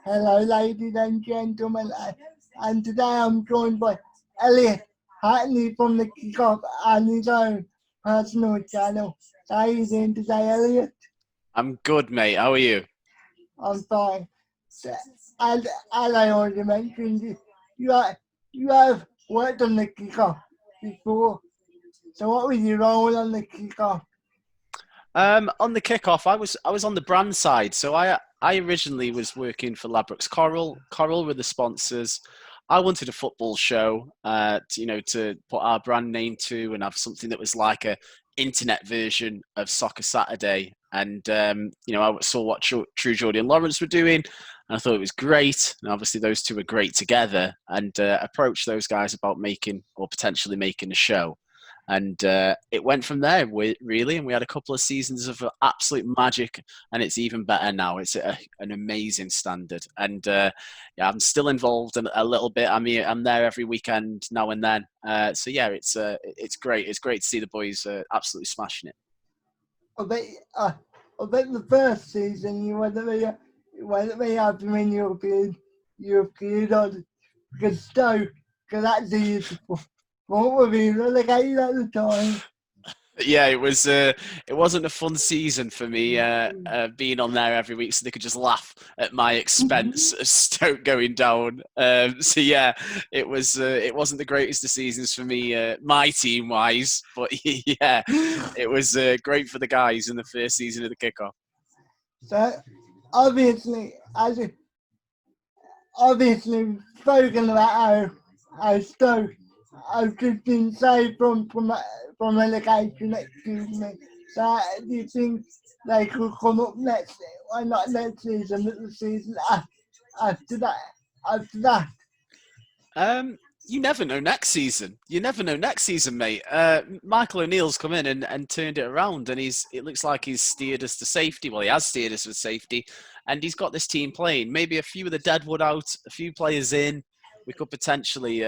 Hello, ladies and gentlemen, and today I'm joined by Elliot Hackney from the Kickoff and his own personal channel. How are you doing today, Elliot? I'm good, mate. How are you? I'm fine. So, as I already mentioned, you, are, you have worked on the Kickoff before. So what was your role on the Kickoff? On the kickoff, I was on the brand side. So I originally was working for Ladbrokes Coral. Coral were the sponsors. I wanted a football show, to put our brand name to and have something that was like a internet version of Soccer Saturday. And I saw what True Jordy and Lawrence were doing, and I thought it was great. And obviously, those two were great together. And approached those guys about making or potentially making a show. And it went from there, really. And we had a couple of seasons of absolute magic, and it's even better now. It's an amazing standard. And yeah, I'm still involved in a little bit. I'm there every weekend now and then. So yeah, it's great. It's great to see the boys absolutely smashing it. I bet, uh, I bet the first season you wasn't very happy when you appeared on because Stoke, because that season were being relegated at the time. Yeah, it wasn't a fun season for me being on there every week, so they could just laugh at my expense of Stoke going down. So yeah, it wasn't the greatest of seasons for me, my team wise, but yeah, it was great for the guys in the first season of the kickoff. So obviously, obviously spoken about how Stoke have just been saved from relegation. Excuse me. So do you think they could come up next? Why not next season? But the season after that. After that. You never know next season. You never know next season, mate. Michael O'Neill's come in and turned it around, and it looks like he's steered us to safety. Well, he has steered us to safety, and he's got this team playing. Maybe a few of the deadwood out, a few players in. We could potentially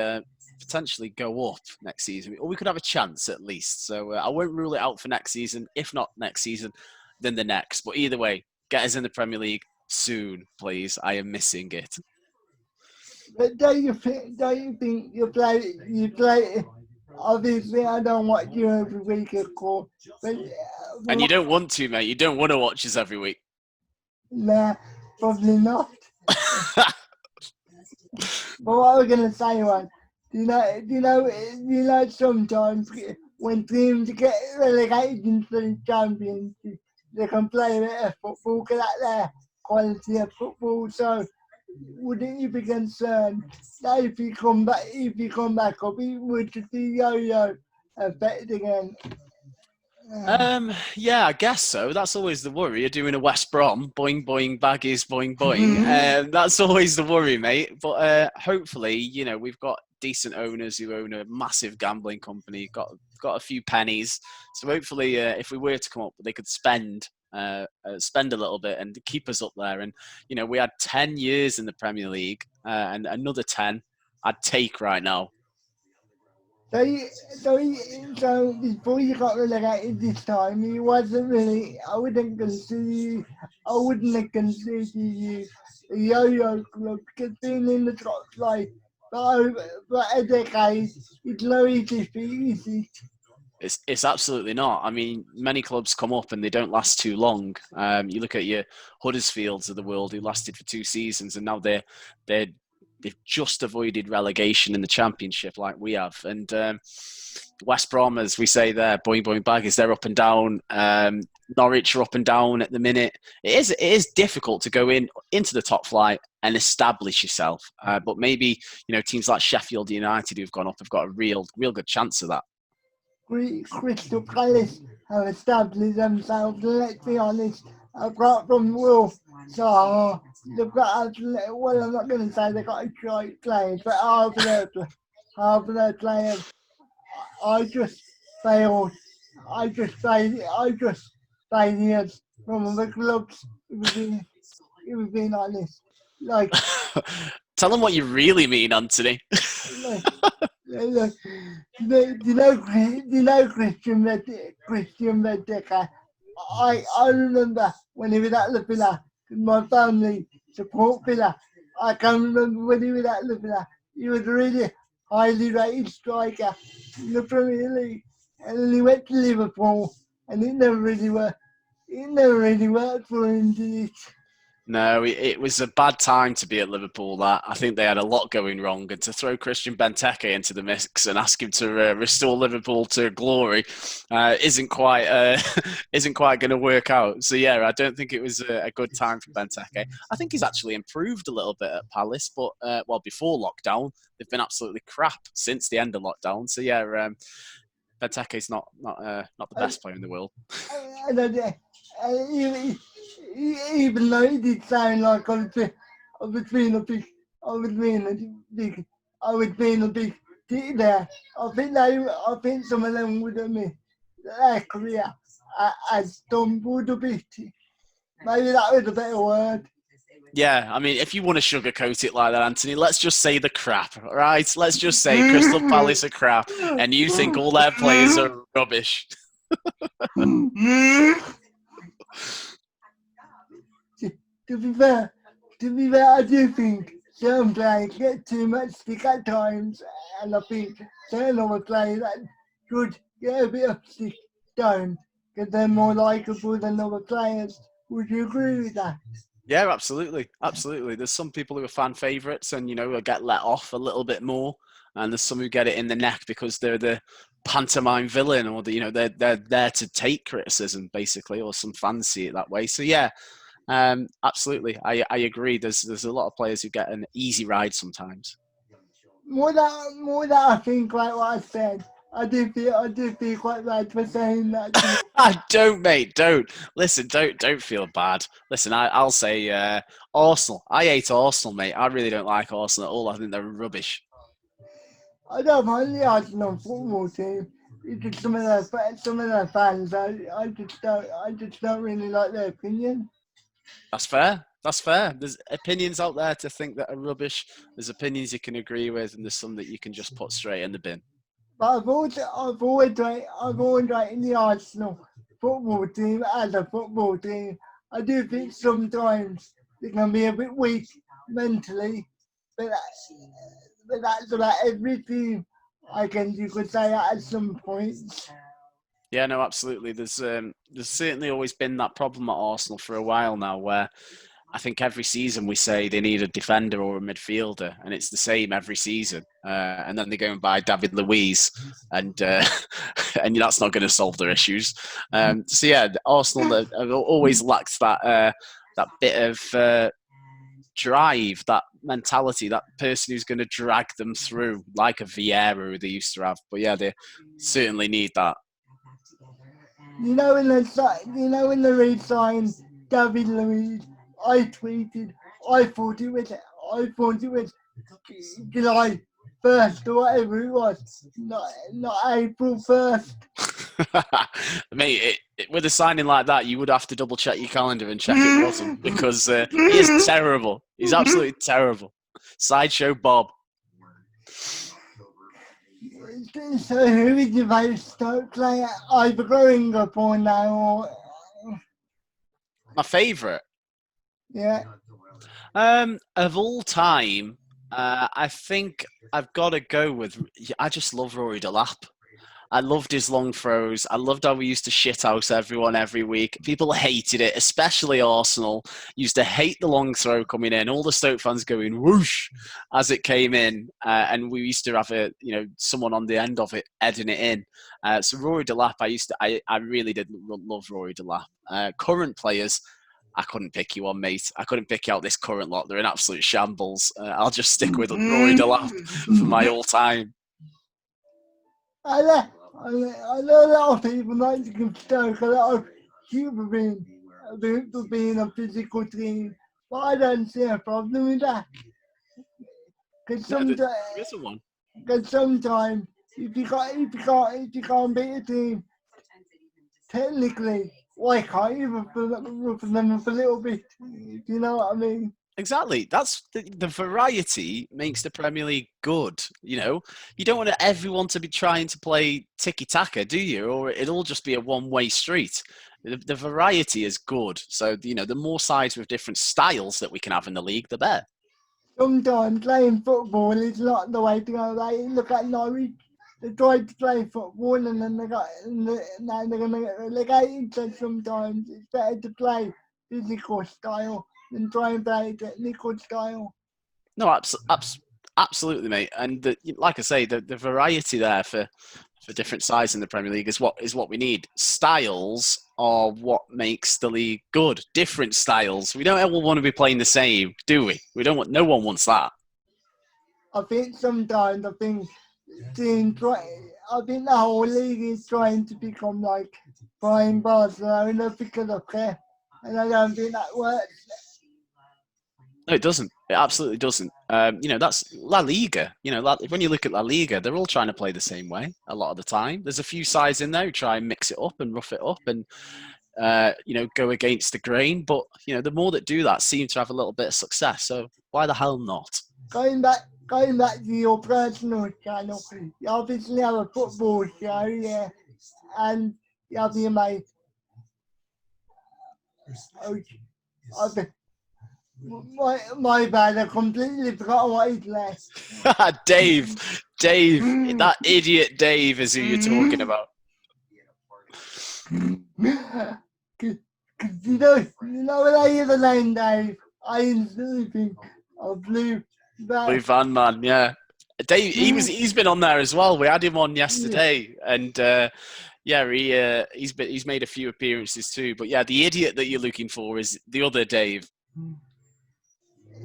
go up next season, or we could have a chance at least. So I won't rule it out for next season. If not next season, then the next. But either way, get us in the Premier League soon, please. I am missing it. But don't you think you play obviously I don't watch you every week of course. But And you well, don't want to, mate. You don't want to watch us every week. nah, probably not. But what I was gonna say was, sometimes when teams get relegated into the championship, they can play a bit of football because that's their quality of football. So wouldn't you be concerned that if you come back up, it would just be yo-yo effect again? Uh, Yeah, I guess so. That's always the worry. You're doing a West Brom, boing boing, baggies, boing boing. That's always the worry, mate. But hopefully, we've got decent owners who own a massive gambling company. Got a few pennies, so hopefully, if we were to come up, they could spend a little bit and keep us up there. And we had 10 years in the Premier League, and another 10 I'd take right now. So, so before you got relegated this time, you wasn't really. I wouldn't have considered you a yo-yo club because being in the top flight for a decade, it's no easy feat. It's absolutely not. I mean, many clubs come up and they don't last too long. You look at your Huddersfields of the world who lasted for 2 seasons, and now they've just avoided relegation in the Championship like we have. And West Brom, as we say there, boing boing baggies, they're up and down. Norwich are up and down at the minute. It is difficult to go into the top flight and establish yourself. But maybe teams like Sheffield United who've gone up have got a real good chance of that. Crystal Palace have established themselves, let's be honest, apart from Wolf. So they've got, well, I'm not going to say they've got a great players, but half of their players, I just failed. I just failed from other clubs, if we're being honest. Like, Tell them what you really mean, Anthony. like look, do you know Christian Reddecker? I remember when he was at the Villa, my family support Villa. I can remember when he was at the Villa, he was a really highly rated striker in the Premier League. And then he went to Liverpool, and it never really worked. It never really worked for him, did it? No, it was a bad time to be at Liverpool. That I think they had a lot going wrong, and to throw Christian Benteke into the mix and ask him to restore Liverpool to glory isn't quite isn't quite going to work out. So yeah, I don't think it was a good time for Benteke. I think he's actually improved a little bit at Palace, but well, before lockdown, they've been absolutely crap since the end of lockdown. So yeah, Benteke's not the best player in the world. Even though it did sound like I was being a big, I was being a big tit there. I think some of them would have made their career as stumbled a bit. Maybe that was a better word. Yeah, I mean, if you want to sugarcoat it like that, Anthony, let's just say the crap, right? Let's just say Crystal Palace are crap, and you think all their players are rubbish. To be fair, I do think certain players get too much stick at times, and I think certain other players that should get a bit of stick don't, because they're more likeable than other players. Would you agree with that? Yeah, absolutely. There's some people who are fan favourites and, will get let off a little bit more. And there's some who get it in the neck because they're the pantomime villain or, they're there to take criticism, basically, or some fans see it that way. So, yeah, absolutely. I agree. There's a lot of players who get an easy ride sometimes. More that I think, like what I said, I do feel quite bad for saying that. Don't, mate. Don't. Listen, don't feel bad. Listen, I'll say Arsenal. I hate Arsenal, mate. I really don't like Arsenal at all. I think they're rubbish. I don't mind the Arsenal football team. It's just some of their fans. I just don't really like their opinion. That's fair. There's opinions out there to think that are rubbish. There's opinions you can agree with, and there's some that you can just put straight in the bin. But I've always rated the Arsenal football team as a football team. I do think sometimes they can be a bit weak mentally, but that's about every team. You could say at some point. Yeah, no, absolutely. There's certainly always been that problem at Arsenal for a while now, where I think every season we say they need a defender or a midfielder, and it's the same every season. And then they go and buy David Luiz, and and that's not going to solve their issues. So yeah, Arsenal have always lacked that bit of drive, that mentality, that person who's going to drag them through, like a Vieira who they used to have. But yeah, they certainly need that. When they re-signed David Luiz, I tweeted, I thought it was July 1st or whatever it was, not April 1st. Mate, with a signing like that, you would have to double check your calendar and check it wasn't, because he is terrible. He's absolutely terrible. Sideshow Bob. So who is your favourite Stoke player, either growing up or now? My favourite? Yeah. Of all time, I think I've got to go with. I just love Rory Delap. I loved his long throws. I loved how we used to shit out everyone every week. People hated it, especially Arsenal. Used to hate the long throw coming in. All the Stoke fans going whoosh as it came in, and we used to have someone on the end of it heading it in. So Rory Delap, I really did love Rory Delap. Current players, I couldn't pick you on, mate. I couldn't pick you out this current lot. They're in absolute shambles. I'll just stick with Rory Delap for my all time. I know a lot of people like to give Stoke a lot of humor being a physical team, but I don't see a problem with that. Because sometimes if you can't beat a team, technically, why can't you roughen them up a little bit? Do you know what I mean? Exactly. That's the variety makes the Premier League good. You don't want everyone to be trying to play tiki-taka, do you? Or it'll just be a one-way street. The variety is good. So, the more sides with different styles that we can have in the league, the better. Sometimes playing football is not the way to go. Like, look at Norwich. They tried to play football and then now they're going to get relegated. So sometimes it's better to play physical style than try and play technical style. No, absolutely, mate. And like I say, the variety there for different sides in the Premier League is what we need. Styles are what makes the league good. Different styles. We don't ever want to be playing the same, do we? No one wants that. I think sometimes I think the whole league is trying to become like Brian Barcelona because of Pep, and I don't think that works. No, it doesn't. It absolutely doesn't. That's La Liga. When you look at La Liga, they're all trying to play the same way a lot of the time. There's a few sides in there who try and mix it up and rough it up and, go against the grain. But, the more that do that seem to have a little bit of success. So why the hell not? Going back to your personal channel, you obviously have a football show, yeah, and you have your mate. My bad, I completely forgot what he's left. Dave, that idiot Dave is who you're talking about. Cause you know when I hear the name Dave, I instantly think of Blue Van Man, yeah. Dave, he's been on there as well. We had him on yesterday, and he's made a few appearances too. But yeah, the idiot that you're looking for is the other Dave.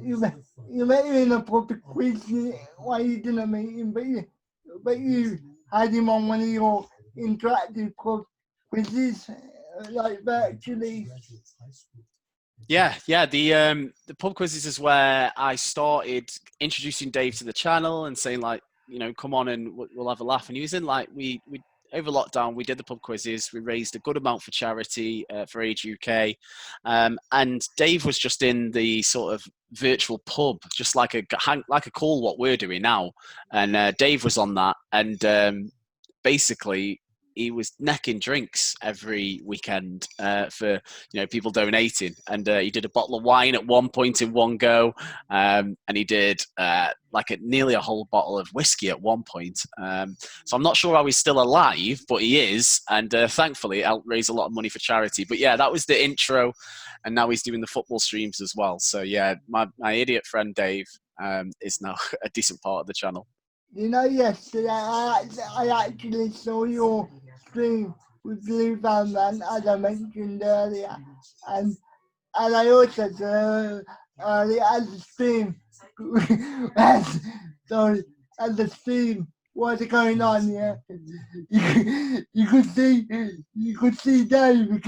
You met him in a proper quiz. Why you didn't meet him, but you had him on one of your interactive quizzes, like virtually. Yeah. The pub quizzes is where I started introducing Dave to the channel and saying like, come on and we'll have a laugh. And he was in like we over lockdown, we did the pub quizzes. We raised a good amount for charity for Age UK, and Dave was just in the sort of virtual pub, just like a call what we're doing now. And Dave was on that, and basically he was necking drinks every weekend for people donating, and he did a bottle of wine at one point in one go, and he did nearly a whole bottle of whiskey at one point. So I'm not sure how he's still alive, but he is, and thankfully it helped raise a lot of money for charity. But yeah, that was the intro, and now he's doing the football streams as well. So yeah, my idiot friend Dave is now a decent part of the channel. Yesterday I actually saw your stream with Blue Van Man, as I mentioned earlier, and I also saw earlier as the stream as the stream was going on, yeah. You could see Dave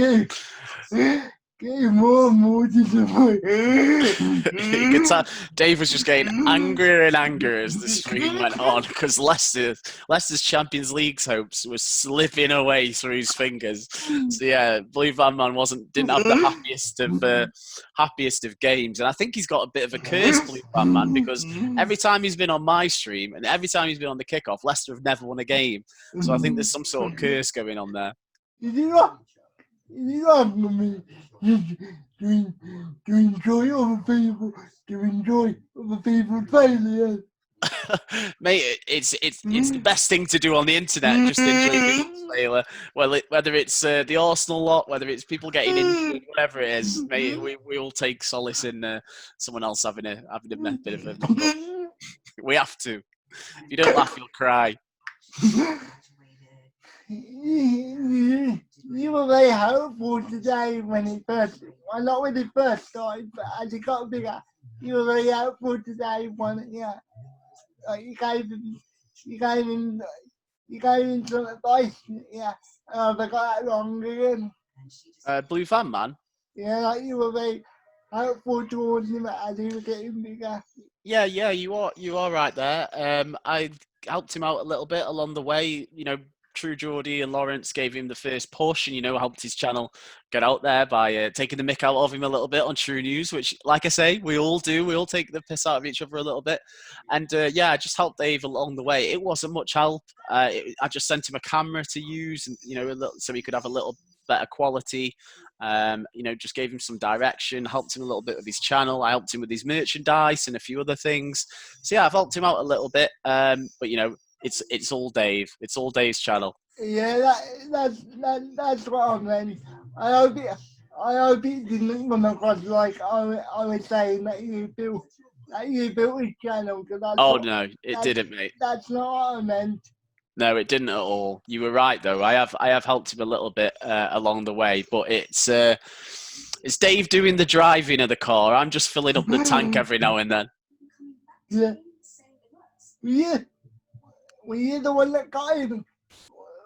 getting more and more disappointed. You could tell Dave was just getting angrier and angrier as the stream went on because Leicester's Champions League's hopes were slipping away through his fingers. So yeah, Blue Van Man didn't have the happiest of games, and I think he's got a bit of a curse, Blue Van Man, because every time he's been on my stream and every time he's been on the kickoff, Leicester have never won a game. So I think there's some sort of curse going on there. You love me to enjoy other people's failures. Mate, it's the best thing to do on the internet. Just enjoy people's failure. Well, whether it's the Arsenal lot, whether it's people getting injured, whatever it is, mate, we all take solace in someone else having a bit of a. We have to. If you don't laugh, you'll cry. You were very hopeful today not when it first started, but as it got bigger, you were very hopeful today. You gave him some advice, yeah. I got that wrong again. Blue Van Man. Yeah, you were very hopeful towards him as he was getting bigger. Yeah, you are right there. I helped him out a little bit along the way. True Geordie and Lawrence gave him the first push and, helped his channel get out there by taking the mick out of him a little bit on True News, which, like I say, we all do. We all take the piss out of each other a little bit. And, I just helped Dave along the way. It wasn't much help. I just sent him a camera to use and, so he could have a little better quality. Just gave him some direction, helped him a little bit with his channel. I helped him with his merchandise and a few other things. So yeah, I've helped him out a little bit. But it's all Dave. It's all Dave's channel. Yeah, that's what I meant. I hope it, I hope it didn't come across like I was saying that you built his channel, because Oh no, it that's didn't, mate. that's not what I meant. No, it didn't at all. You were right though. I have helped him a little bit along the way, but it's Dave doing the driving of the car. I'm just filling up the tank every now and then. Yeah, yeah, we the one that got him.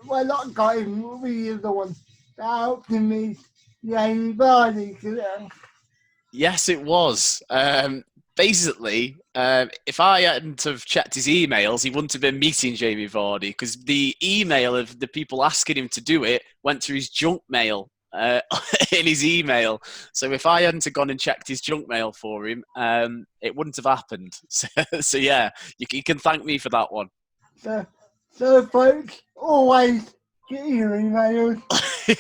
Well, not got him. We the one that helped him meet Jamie Vardy. Yes, it was. Basically, if I hadn't have checked his emails, he wouldn't have been meeting Jamie Vardy, because the email of the people asking him to do it went through his junk mail in his email. So if I hadn't have gone and checked his junk mail for him, it wouldn't have happened. So yeah, you can thank me for that one. So folks, always get your emails.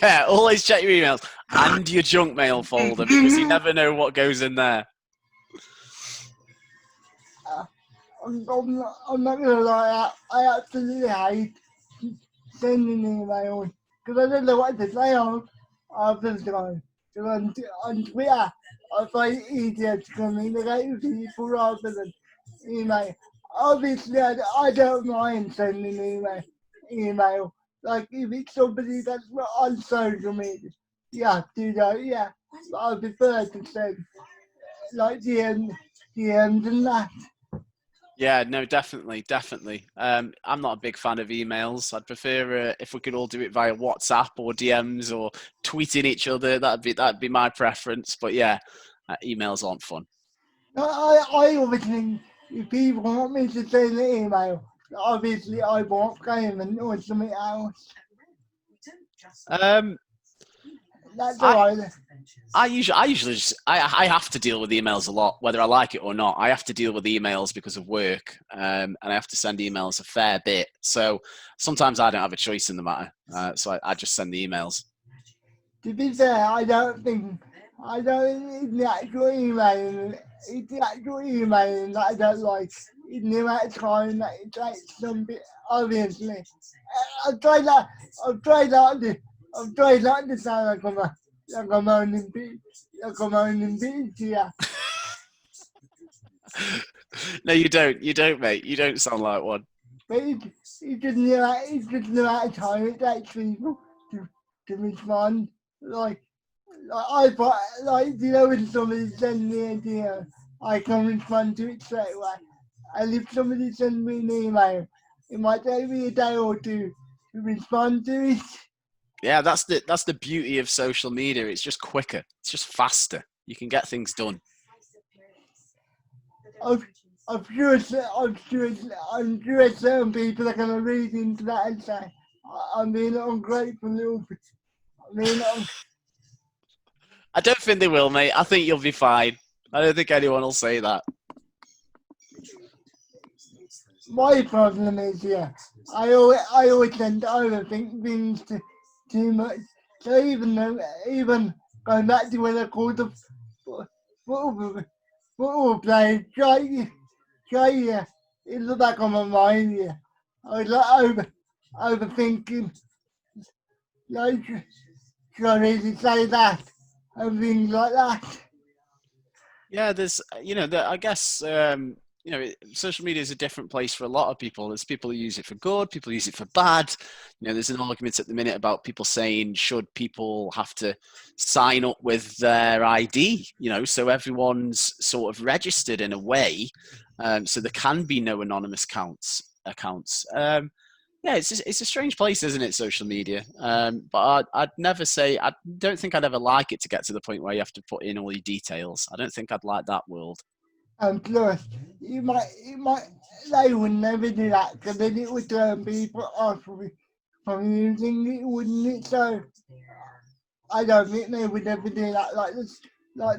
Yeah, always check your emails and your junk mail folder, because you never know what goes in there. I'm not gonna lie, I absolutely hate sending emails, because I don't know what to say half the time. Because on Twitter, I find it easier to communicate with people rather than email. Obviously, I don't mind sending email. Like if it's somebody that's not on social media, you have to know, yeah. But I prefer to send like DMs and that. Yeah, no, definitely. I'm not a big fan of emails. I'd prefer if we could all do it via WhatsApp or DMs or tweeting each other. That'd be my preference. But yeah, emails aren't fun. I obviously, if people want me to send an email, obviously I won't payment or something else. Um, That's I alright. I usually I have to deal with emails a lot, whether I like it or not. I have to deal with emails because of work, and I have to send emails a fair bit. So sometimes I don't have a choice in the matter. So I just send the emails. To be fair, I don't think it's the actual email. It's the actual email that I don't like. It's the amount of time that it takes some bit. Obviously, I've tried that. I've tried not to. I've tried not to sound like I'm moaning bitch here. No, you don't. You don't, mate. You don't sound like one. But it's just the amount of time it takes people to respond. I thought, when somebody sends me a DM, I can respond to it straight away. And if somebody sends me an email, it might take me a day or two to respond to it. Yeah, that's the beauty of social media. It's just quicker. It's just faster. You can get things done. I'm, I'm sure certain people are going to read into that and say, I'm being ungrateful little bit. I don't think they will, mate. I think you'll be fine. I don't think anyone will say that. My problem is, yeah, I always tend to overthink things too much. So even going back to when I called the football, football player, try in the back of my mind, yeah. I was like overthinking, like, should I really say that? And things like that. Yeah, there's, I guess, social media is a different place for a lot of people. There's people who use it for good, people who use it for bad. There's an argument at the minute about people saying, should people have to sign up with their ID, so everyone's sort of registered in a way, so there can be no anonymous accounts. Yeah, it's a strange place, isn't it, social media? But I'd never say, I don't think I'd ever like it to get to the point where you have to put in all your details. I don't think I'd like that world. And plus, they would never do that, because then it would turn people off from using it, wouldn't it? So I don't think they would ever do that. Like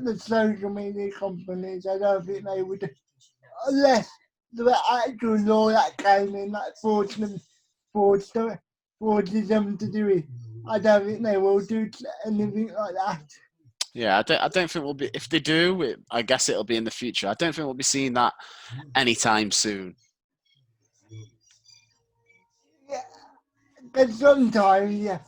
the social media companies, I don't think they would, unless the actual law that came in that forced them to do it. I don't think they will do anything like that. Yeah, I don't think we'll be. If they do, I guess it'll be in the future. I don't think we'll be seeing that anytime soon. Yeah, because sometimes, yeah,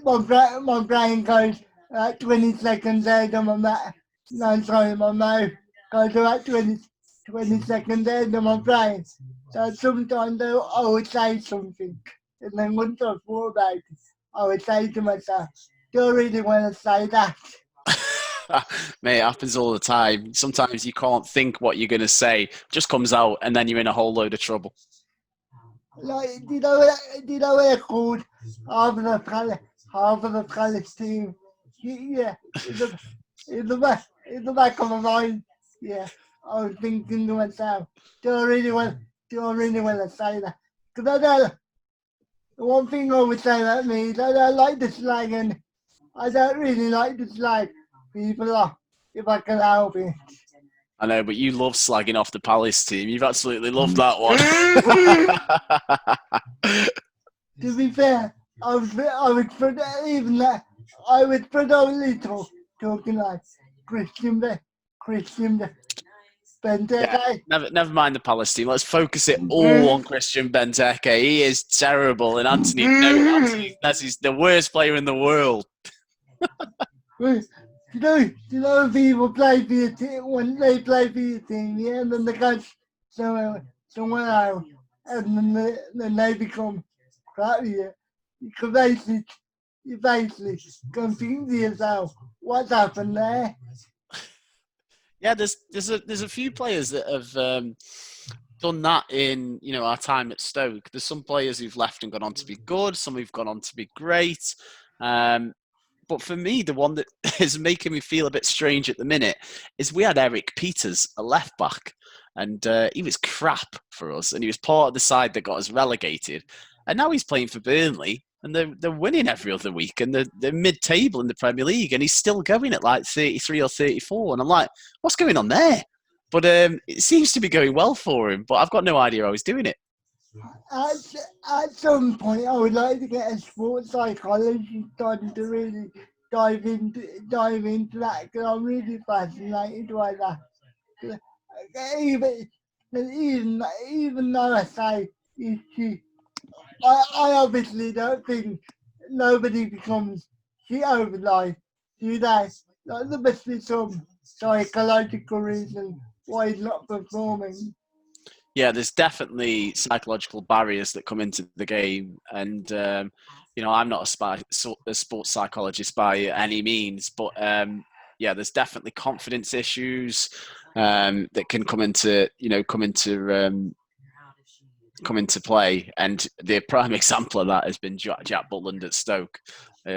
my brain goes like 20 seconds ahead of my mouth. No, sorry, my mouth goes about 20 seconds ahead of my brain. So sometimes I would say something, and then once I thought about it, I would say to myself, do I really want to say that? Mate, it happens all the time. Sometimes you can't think what you're going to say, just comes out, and then you're in a whole load of trouble. Like, do you know what they're called? Half of the Palace team. Yeah, in the back of my mind. Yeah, I was thinking to myself, do I really want, do I really want to say that? Because I don't, the one thing I would say about me is I don't like the slang, and I don't really like to slag people off if I can help it. I know, but you love slagging off the Palace team. You've absolutely loved that one. To be fair, even that, I was predominantly talking like Christian Yeah, Benteke. never mind the Palace team. Let's focus it all on Christian Benteke. He is terrible, and Anthony Messi the worst player in the world. You know people play for your team when they play for your team, yeah, and then they go somewhere else, and then they become crappy. Yeah. You can basically can think to yourself, what's happened there? Yeah, there's a few players that have done that in our time at Stoke. There's some players who've left and gone on to be good. Some who've gone on to be great. But for me, the one that is making me feel a bit strange at the minute is we had Eric Peters, a left back, and he was crap for us, and he was part of the side that got us relegated, and now he's playing for Burnley, and they're winning every other week, and they're mid-table in the Premier League, and he's still going at like 33 or 34, and I'm like, what's going on there? But it seems to be going well for him, but I've got no idea how he's doing it. At, at some point, I would like to get a sports psychology done to really dive into that because I'm really fascinated by that. 'Cause, Even even though I say she, I obviously don't think nobody becomes shit overnight, do they? Like, there must be some psychological reason why he's not performing. Yeah, there's definitely psychological barriers that come into the game, and I'm not a sports psychologist by any means, but yeah, there's definitely confidence issues that can come into play, and the prime example of that has been Jack Butland at Stoke.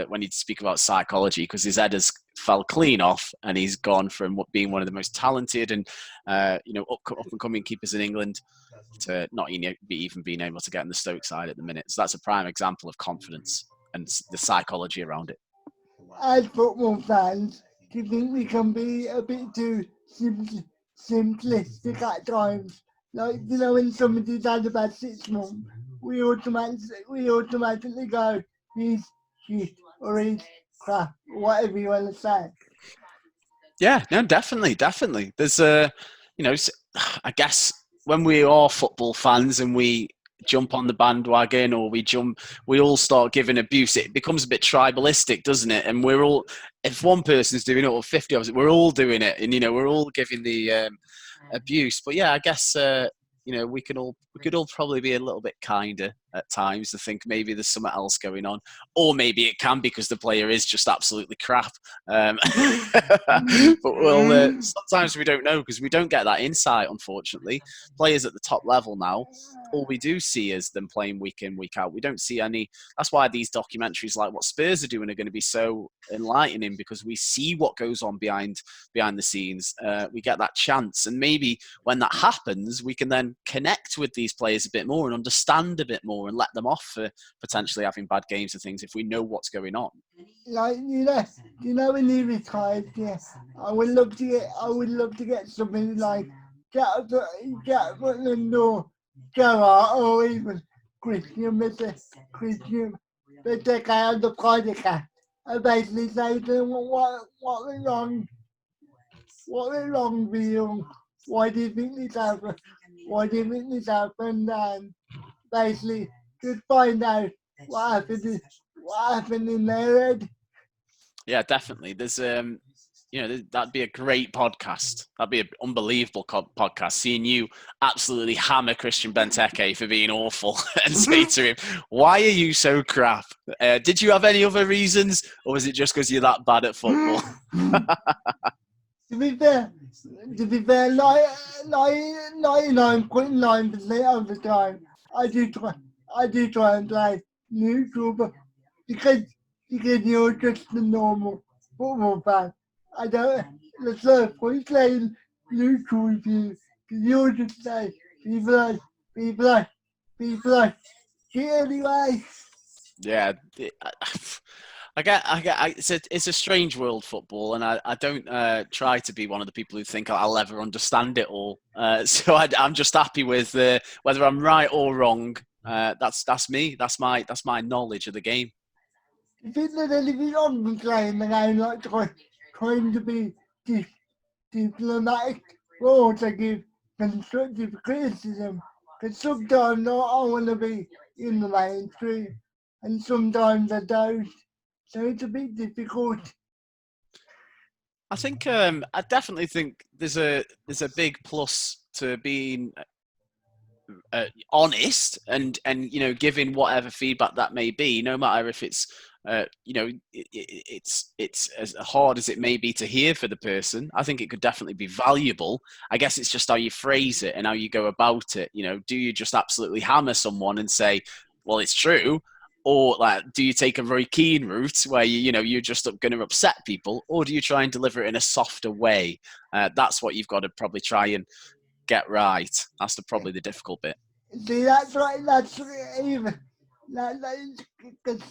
When you speak about psychology, because his head has fell clean off, and he's gone from being one of the most talented and up and coming keepers in England to not even being able to get in the Stoke side at the minute. So that's a prime example of confidence and the psychology around it. As football fans, do you think we can be a bit too simplistic at times? Like, when somebody's had about 6 months, we automatically go, he's shit or he's crap, or whatever you want to say. Yeah, no, definitely. There's I guess when we are football fans and we jump on the bandwagon or we all start giving abuse, it becomes a bit tribalistic, doesn't it? And we're all, if one person's doing it or 50 of us, we're all doing it, and we're all giving the abuse. But yeah, I guess we could all probably be a little bit kinder at times. I think maybe there's something else going on, or maybe it can because the player is just absolutely crap. But sometimes we don't know because we don't get that insight. Unfortunately, players at the top level now, all we do see is them playing week in, week out. We don't see any. That's why these documentaries, like what Spurs are doing, are going to be so enlightening because we see what goes on behind the scenes. We get that chance, and maybe when that happens, we can then connect with these players a bit more and understand a bit more and let them off for potentially having bad games and things if we know what's going on. Like, when he retired, yeah, I would love to get something like Jack, Jack Butland or Gerrard or even Christian, Mr. Christian. they take out the podcast and basically say to them what went wrong with you, why do you think this happened, why do you think this happened, and basically just find out what happened in their head. Yeah, definitely. There's that'd be a great podcast. That'd be an unbelievable podcast. Seeing you absolutely hammer Christian Benteke for being awful and say to him, "Why are you so crap? Did you have any other reasons, or was it just because you're that bad at football?" To be fair, 99.9% of the time, I do try and play neutral, but because you're just a normal football fan, I don't. There's no point playing neutral with you, because you're just like people like, shit anyway. Yeah, it's a strange world, football, and I don't try to be one of the people who think I'll ever understand it all. So I'm just happy with whether I'm right or wrong. That's me. That's my knowledge of the game. I think that anything on with playing the game, like trying to be diplomatic, but also give constructive criticism. Because sometimes I want to be in the mainstream, and sometimes I don't. So it's a bit difficult. I think I definitely think there's a big plus to being honest and giving whatever feedback that may be, no matter if it's it's as hard as it may be to hear for the person. I think it could definitely be valuable. I guess it's just how you phrase it and how you go about it. Do you just absolutely hammer someone and say, well, it's true? Or like, do you take a very keen route where you're just going to upset people, or do you try and deliver it in a softer way? That's what you've got to probably try and get right. That's probably the difficult bit. See, that's right. That's even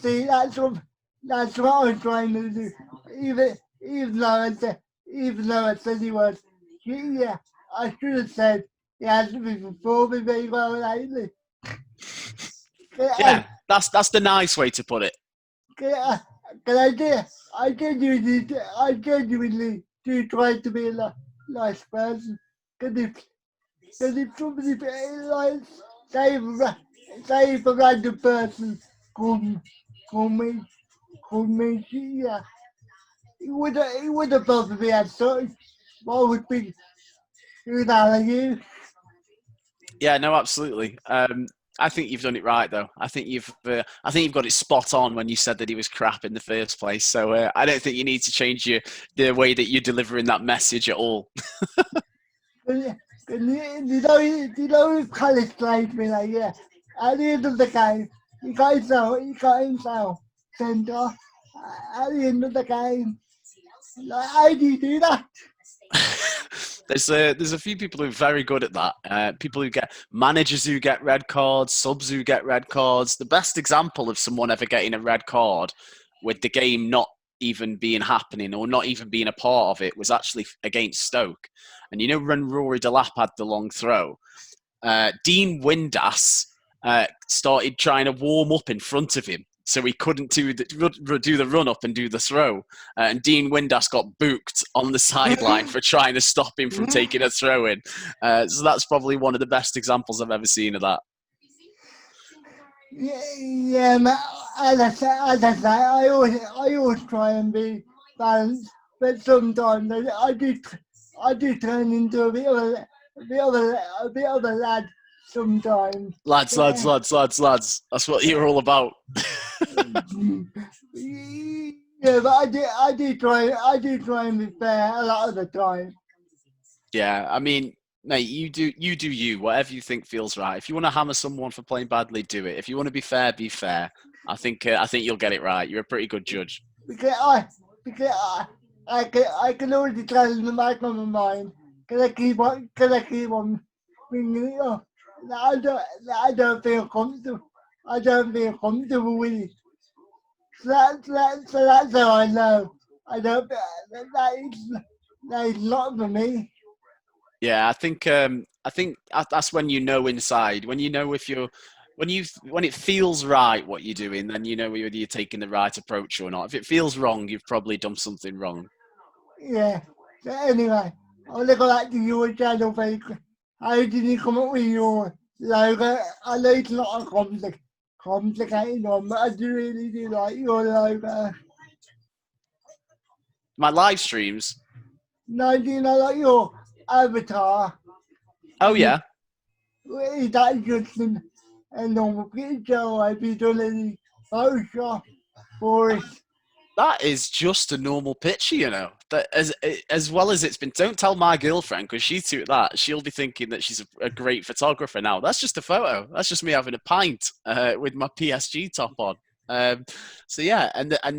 see, that's what I'm trying to do. Even though I said he was, yeah, I should have said he hasn't been performing very well lately. Yeah, that's the nice way to put it. Cause I genuinely do try to be a nice person. Because if somebody like say if a random person called me yeah, he would have probably had something. What would be who the hell are you? Yeah, no, absolutely. I think you've done it right, though. I think you've got it spot on when you said that he was crap in the first place. So I don't think you need to change the way that you're delivering that message at all. You know his college played me like, yeah. At the end of the game, he got himself sent off at the end of the game. Like, how do you do that? There's a few people who are very good at that. People who get managers who get red cards, subs who get red cards. The best example of someone ever getting a red card with the game not even being happening or not even being a part of it was actually against Stoke. And when Rory Delap had the long throw, Dean Windass started trying to warm up in front of him, so he couldn't do the run up and do the throw. And Dean Windass got booked on the sideline for trying to stop him from taking a throw in. So that's probably one of the best examples I've ever seen of that. Yeah, as I say, I always try and be balanced, but sometimes I do turn into a bit of a lad sometimes. Lads. That's what you're all about. Yeah, but I do try and be fair a lot of the time. Yeah, I mean, mate, you do you. Whatever you think feels right. If you want to hammer someone for playing badly, do it. If you want to be fair, be fair. I think you'll get it right. You're a pretty good judge. Because I can already tell in the back of my mind. Because I keep on bringing it up. I don't feel comfortable. I don't feel comfortable with it. So that's how I know. I don't. That is not for me. Yeah, I think that's when you know inside. When you know if you're when it feels right what you're doing, then you know whether you're taking the right approach or not. If it feels wrong, you've probably done something wrong. Yeah. So anyway, I'll go back to your channel very quick. How did you come up with your logo? I know it's not a complicated one, but I do really do like your logo. My live streams. No, do you know like your avatar? Oh Is, yeah, is that just a normal picture or have you done any Photoshop for it? that is just a normal picture, you know. That as well as it's been. Don't tell my girlfriend because she took that. She'll be thinking that she's a great photographer now. That's just a photo. That's just me having a pint with my PSG top on. Um, so yeah,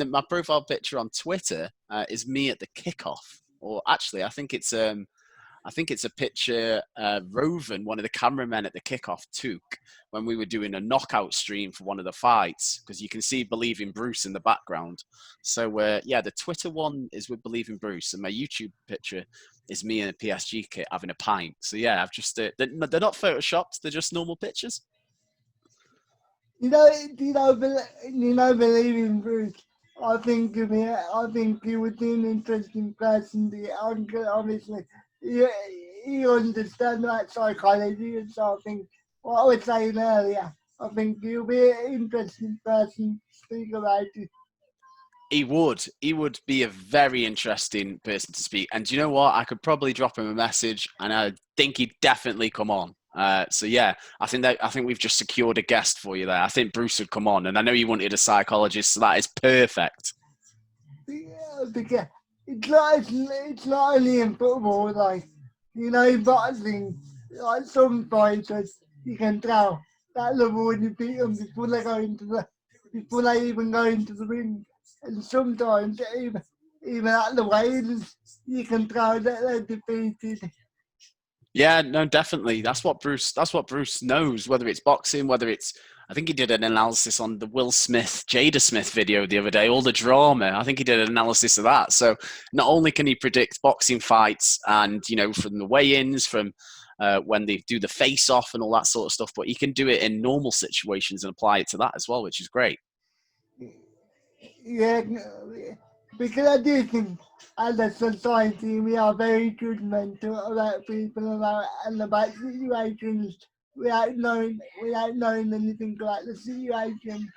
my profile picture on Twitter is me at the kickoff. Or actually, I think it's a picture Roven, one of the cameramen at the kickoff, took when we were doing a knockout stream for one of the fights, because you can see Believe in Bruce in the background. So, yeah, the Twitter one is with Believe in Bruce, and my YouTube picture is me in a PSG kit having a pint. So, yeah, I've just, they're not photoshopped, they're just normal pictures. Believe in Bruce. I think he would be an interesting person to get on. 'Cause obviously, he, he understands that psychology and so I think what I was saying earlier. I think he'll be an interesting person to speak about it. He would be a very interesting person to speak. And do you know what? I could probably drop him a message, and I think he'd definitely come on. So yeah, I think we've just secured a guest for you there. I think Bruce would come on, and I know you wanted a psychologist, so that is perfect. Yeah, because it's not only in football, like, boxing, like some fighters, you can tell that they've already beat them before they even go into the ring. And sometimes, even at the weigh-ins, you can tell that they're defeated. Yeah, no, definitely. That's what Bruce knows. Whether it's boxing, whether it's I think he did an analysis on the Will Smith, Jada Smith video the other day, all the drama. I think he did an analysis of that. So not only can he predict boxing fights and, from the weigh-ins, from when they do the face-off and all that sort of stuff, but he can do it in normal situations and apply it to that as well, which is great. Yeah, because I do think as a society we are very judgmental about people about situations without knowing anything about the situation.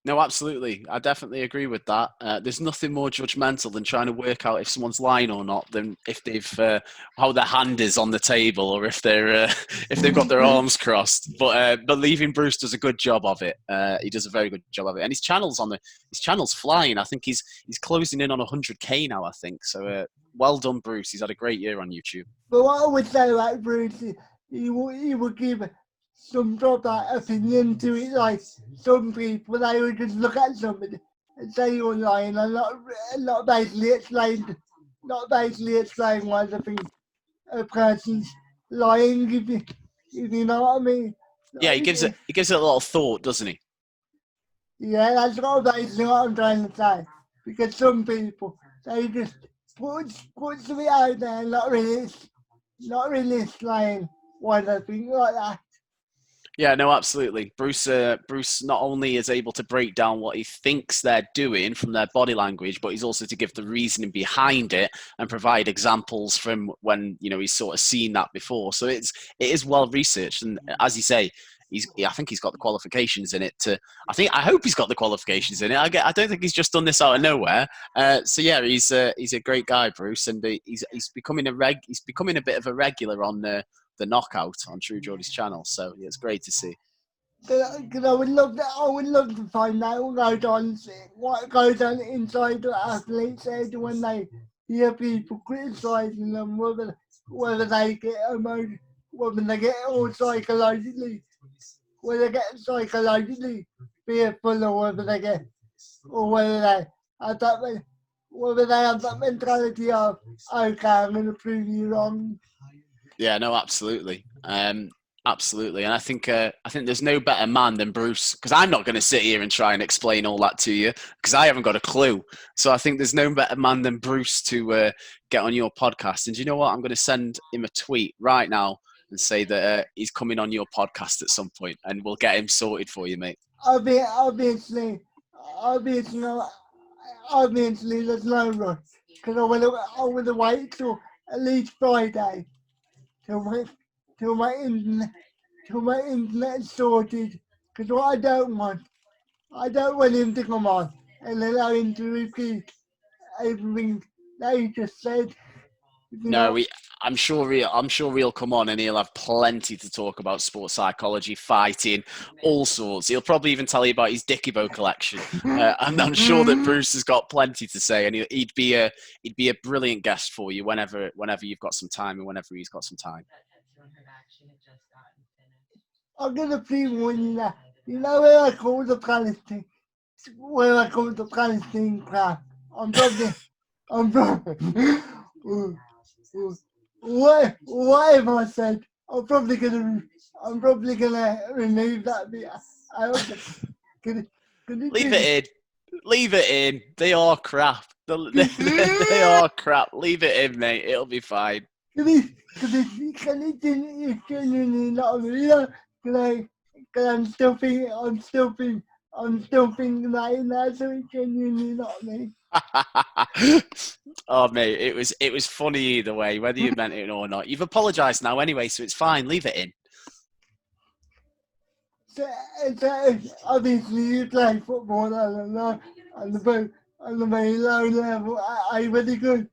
No, absolutely. I definitely agree with that. There's nothing more judgmental than trying to work out if someone's lying or not than if they've how their hand is on the table or if they're if they've got their arms crossed. But Leaving Bruce does a good job of it. He does a very good job of it, and his channel's flying. I think he's closing in on 100K now. I think so. Well done, Bruce. He's had a great year on YouTube. But what I would say about Bruce is he will give some sort of opinion to it. Like some people, they would just look at somebody and say you're lying and not basically explain why they think a person's lying. If you know what I mean. Yeah, Like, he gives it a lot of thought, doesn't he? yeah, that's basically what I'm trying to say. Because some people, they just put something out there, and not really explain why they think like that. Yeah, no, absolutely. Bruce not only is able to break down what he thinks they're doing from their body language, but he's also to give the reasoning behind it and provide examples from when he's sort of seen that before. So it is well researched, and as you say, I think he's got the qualifications in it. I hope he's got the qualifications in it. I don't think he's just done this out of nowhere. So yeah, he's a great guy, Bruce, and he's becoming he's becoming a bit of a regular on the knockout on True Geordie's channel. So yeah, it's great to see. Because I would love to find out what goes on inside the athlete's head when they hear people criticising them, whether they get emotional, whether they get all psychologically, whether they get psychologically fearful, or whether they have whether they have that mentality of, okay, I'm going to prove you wrong. Yeah, no, absolutely. Absolutely, and I think there's no better man than Bruce, because I'm not going to sit here and try and explain all that to you because I haven't got a clue. So I think there's no better man than Bruce to get on your podcast. And do you know what? I'm going to send him a tweet right now and say that he's coming on your podcast at some point, and we'll get him sorted for you, mate. Obviously, obviously, obviously, there's no rush because I want to wait till at least Friday till my till my internet till my internet's sorted. Because what I don't want him to come on and allow him to repeat everything that he just said. You No, know, I'm sure he'll come on and he'll have plenty to talk about sports psychology, fighting, all sorts. He'll probably even tell you about his Dickibo collection. And I'm sure that Bruce has got plenty to say, and he'd be a brilliant guest for you whenever you've got some time and whenever he's got some time. I'm gonna pre-warn you that you know where I call the Palestine crap. I'm probably what have I said? I'm probably gonna remove that bit. I hope can you Leave do it in. Leave it in. They are crap. They are crap. Leave it in, mate. It'll be fine. can you genuinely not real? Cause I'm still thinking that in there, so it's genuinely not me. Oh, mate, it was funny either way, whether you meant it or not. You've apologised now anyway, so it's fine. Leave it in. So, obviously you play football on the very low level. Are you really good?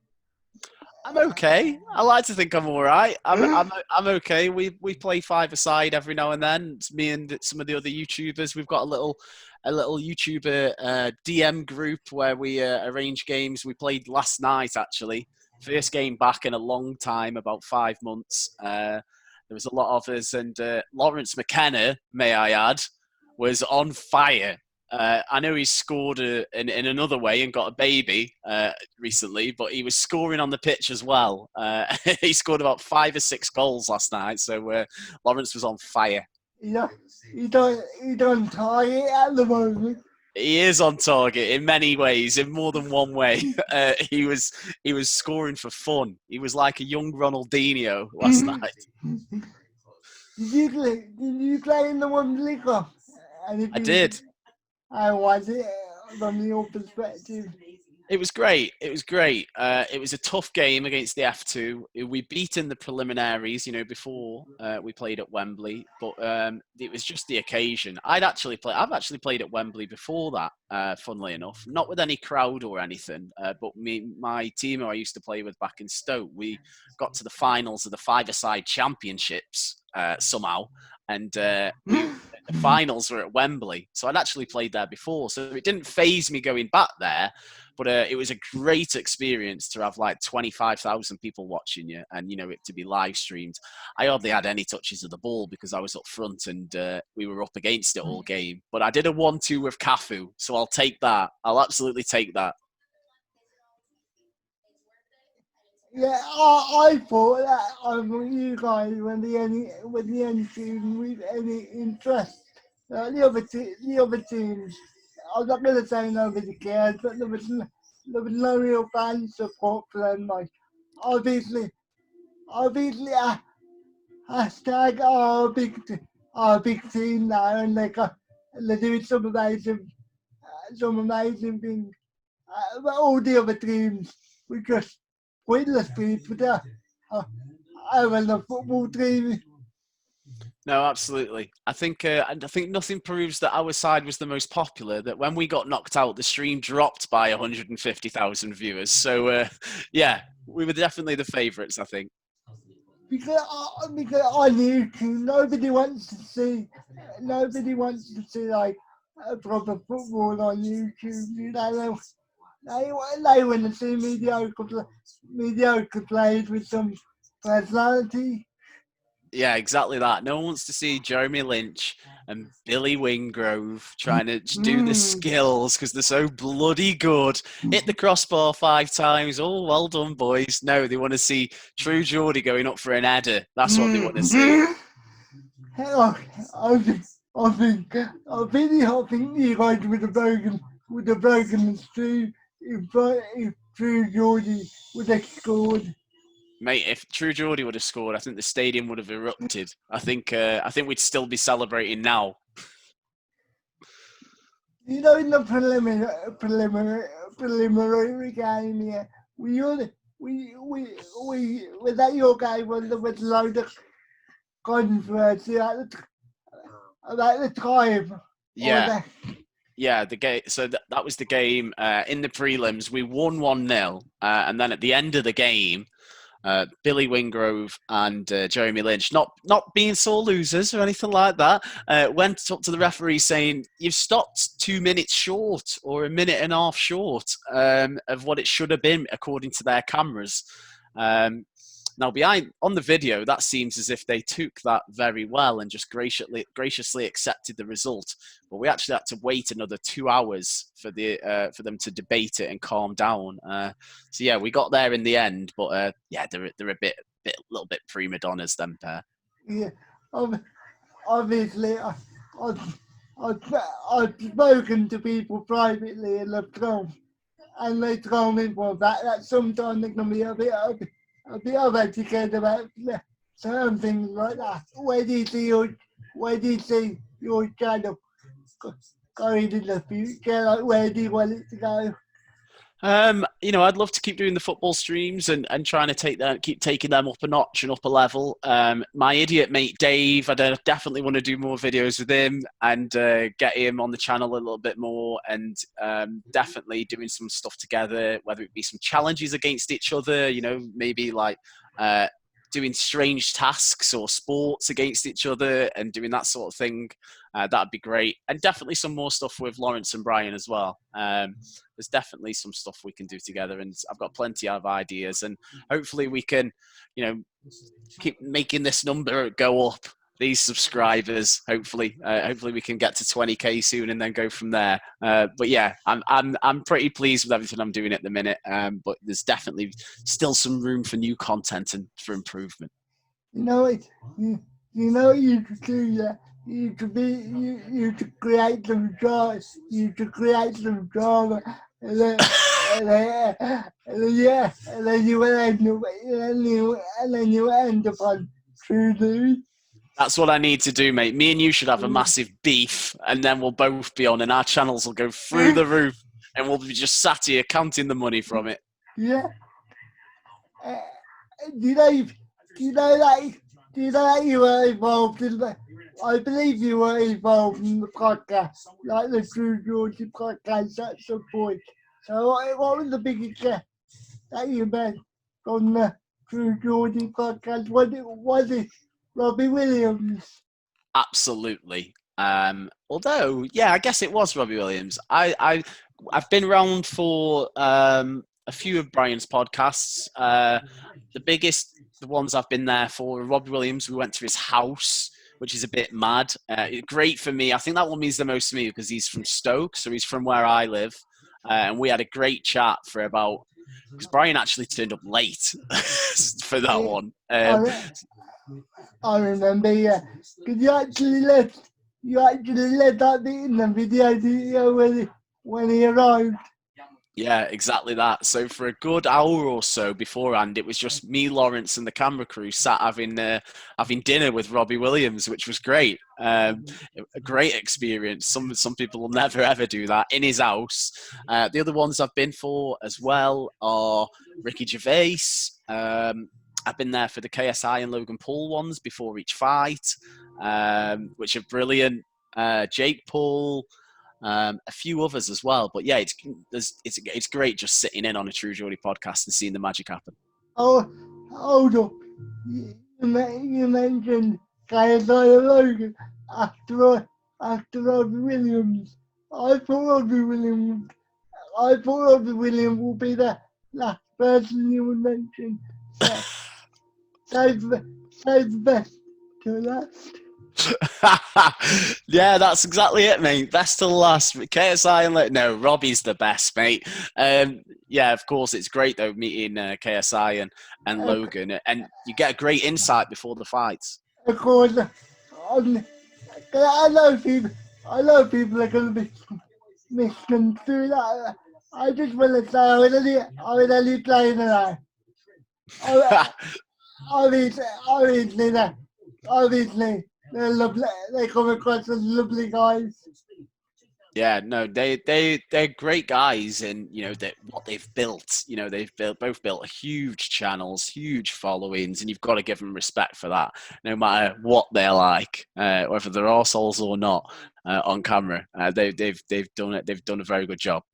I'm okay. I like to think I'm all right. I'm okay. We play five-a-side every now and then. It's me and some of the other YouTubers. We've got a little YouTuber DM group where we arrange games. We played last night actually. First game back in a long time, about 5 months. There was a lot of us, and Lawrence McKenna, may I add, was on fire. I know he scored in another way and got a baby recently, but he was scoring on the pitch as well. He scored about 5 or 6 goals last night, so Lawrence was on fire. Yeah, he don't target at the moment. He is on target in many ways, in more than one way. He was scoring for fun. He was like a young Ronaldinho last night. Did you play in the Wembley Cup? I did. How was it from your perspective? It was great. It was great. It was a tough game against the F2. We beat in the preliminaries, before we played at Wembley. But it was just the occasion. I've actually played at Wembley before that. Funnily enough, not with any crowd or anything. But my team who I used to play with back in Stoke, we got to the finals of the five-a-side championships somehow, and the finals were at Wembley. So I'd actually played there before, so it didn't faze me going back there. But it was a great experience to have like 25,000 people watching you, and it to be live streamed. I hardly had any touches of the ball because I was up front and we were up against it all game. But I did a 1-2 with Cafu, so I'll take that. I'll absolutely take that. Yeah, I thought that you guys were the only team with any interest. The other teams, I'm not going to say nobody cared, but there was no real fan support for them. Like, obviously, hashtag our big team now, and they're doing some amazing things. But all the other teams were just pointless people there. I run the football team. No, absolutely. I think nothing proves that our side was the most popular. That when we got knocked out, the stream dropped by 150,000 viewers. So yeah, we were definitely the favourites, I think. Because on YouTube, nobody wants to see like a proper football on YouTube. They want to see mediocre players with some personality. Yeah, exactly that. No one wants to see Jeremy Lynch and Billy Wingrove trying to do the skills because they're so bloody good. Hit the crossbar 5 times. Oh, well done, boys. No, they want to see True Geordie going up for an header. That's what they want to see. I think you guys would have broken the stream if True Geordie would have scored. Mate, if True Geordie would have scored, I think the stadium would have erupted. I think we'd still be celebrating now. You know, in the preliminary game here, was that your game when there was a load of controversy about the time? Yeah. Yeah, the game. So that was the game in the prelims. We won 1-0, and then at the end of the game, Billy Wingrove and Jeremy Lynch, not being sore losers or anything like that, went up to the referee saying, "You've stopped 2 minutes short or a minute and a half short of what it should have been according to their cameras." Now, on the video, that seems as if they took that very well and just graciously accepted the result. But we actually had to wait another 2 hours for them to debate it and calm down. So yeah, we got there in the end. But yeah, they're a little bit prima donnas, them pair. Yeah, obviously, I've spoken to people privately in the club, and they told me that sometimes they can be a bit educated about certain things like that. Where do you see your channel going in the future? Like, where do you want it to go? I'd love to keep doing the football streams and trying to keep taking them up a notch and up a level. My idiot mate Dave, I definitely want to do more videos with him and get him on the channel a little bit more, and definitely doing some stuff together, whether it be some challenges against each other, maybe like doing strange tasks or sports against each other and doing that sort of thing. That'd be great. And definitely some more stuff with Lawrence and Brian as well. There's definitely some stuff we can do together, and I've got plenty of ideas, and hopefully we can, keep making this number go up, these subscribers. Hopefully we can get to 20k soon and then go from there. But yeah, I'm pretty pleased with everything I'm doing at the minute. But there's definitely still some room for new content and for improvement. You could do that. You could create some drama. You could create some drama, and then you end up on True News. That's what I need to do, mate. Me and you should have a massive beef, and then we'll both be on, and our channels will go through the roof, and we'll be just sat here counting the money from it. Yeah. Do you know that you were involved in I believe you were involved in the podcast, like the True Geordie podcast at some point. So what was the biggest guest that you met on the True Geordie podcast? Was it Robbie Williams? Absolutely. Although, yeah, I guess it was Robbie Williams. I've been around for a few of Brian's podcasts. The ones I've been there for, Robbie Williams, we went to his house, which is a bit mad. Great for me. I think that one means the most to me because he's from Stoke, so he's from where I live. And we had a great chat for because Brian actually turned up late for that one. I remember, yeah. Because you actually left that bit in the video when he arrived. Yeah, exactly that. So for a good hour or so beforehand, it was just me, Lawrence, and the camera crew sat having dinner with Robbie Williams, which was great. A great experience. Some people will never ever do that in his house. The other ones I've been for as well are Ricky Gervais. I've been there for the KSI and Logan Paul ones before each fight, which are brilliant. Jake Paul. A few others as well, but yeah, it's great just sitting in on a True Geordie podcast and seeing the magic happen. Oh, hold up! You mentioned KSI and Logan after Robbie Williams. I thought Robbie Williams would be the last person you would mention. Save the best to last. Yeah, that's exactly it, mate. Best to last. KSI and Robbie's the best, mate. Yeah, of course, it's great though meeting KSI and Logan, and you get a great insight before the fights. Of course, I know people are going to be misconstrued. I just want to say I was only playing around. Oh, obviously, obviously, they're lovely. They come across as lovely guys. Yeah, no, they're great guys, and you know that what they've built. You know, both built huge channels, huge followings, and you've got to give them respect for that, no matter what they're like, whether they're arseholes or not on camera. They've done it. They've done a very good job.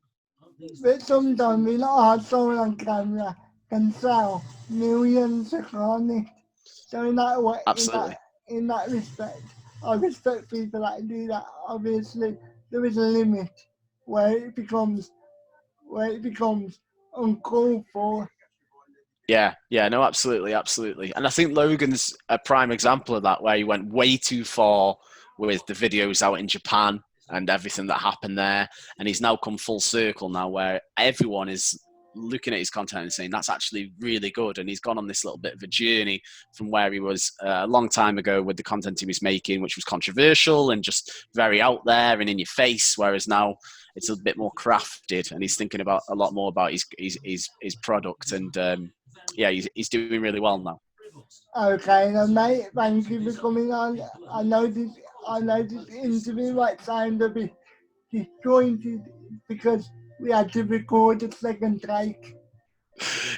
But sometimes we not hard someone on camera can sell millions of it. So in that way, Absolutely. in that respect, I respect people that do that. Obviously, there is a limit where it becomes uncalled for. Yeah, no, absolutely, absolutely. And I think Logan's a prime example of that, where he went way too far with the videos out in Japan and everything that happened there. And he's now come full circle now, where everyone is looking at his content and saying that's actually really good. And he's gone on this little bit of a journey from where he was a long time ago with the content he was making, which was controversial and just very out there and in your face. Whereas now it's a bit more crafted, and he's thinking about a lot more about his product. And yeah, he's doing really well now. Okay, then mate, thank you for coming on. I know this, I know this interview might sound a bit disjointed because we had to record a second take.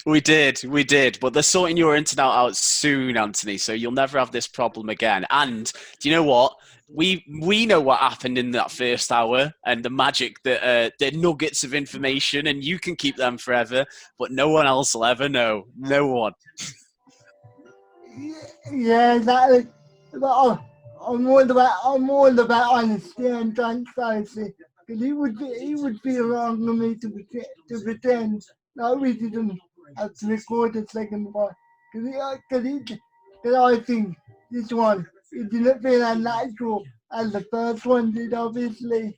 We did, but they're sorting your internet out soon, Anthony. So you'll never have this problem again. And do you know what? We know what happened in that first hour and the magic that the nuggets of information, and you can keep them forever, but no one else will ever know. No one. Yeah, exactly. But I'm all about honesty and transparency. Because it would be wrong of me to pretend that we didn't have to record a second one. Because I think this one, it didn't feel as natural as the first one did, obviously.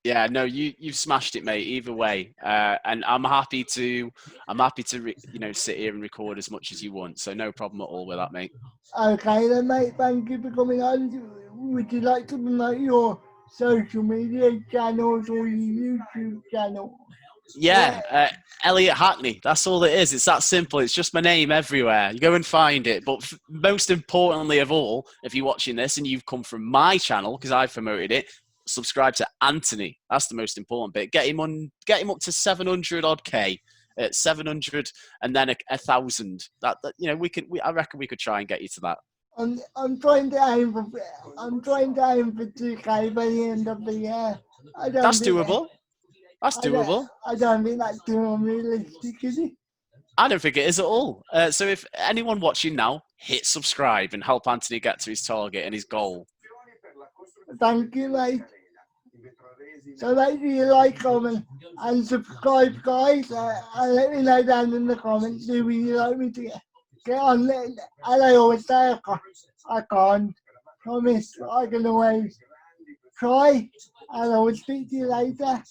Yeah, no, you've smashed it, mate. Either way, and I'm happy to sit here and record as much as you want. So no problem at all with that, mate. Okay then, mate, thank you for coming on. Would you like to promote your social media channels or your YouTube channel? Yeah, Elliot Hackney. That's all it is. It's that simple. It's just my name everywhere. You go and find it. But most importantly of all, if you're watching this and you've come from my channel because I've promoted it, subscribe to Anthony. That's the most important bit. Get him up to 700 odd K at 700 and then 1,000. That I reckon we could try and get you to that. I'm trying to aim for 2K by the end of the year. I don't That's think doable. That's doable. I don't think that's too unrealistic, is it? I don't think it is at all. So if anyone watching now, hit subscribe and help Anthony get to his target and his goal. Thank you, mate. So make sure you like, comment, and subscribe, guys. And let me know down in the comments who you like me to get on. And I always say I can't promise, but I can always try. And I will speak to you later.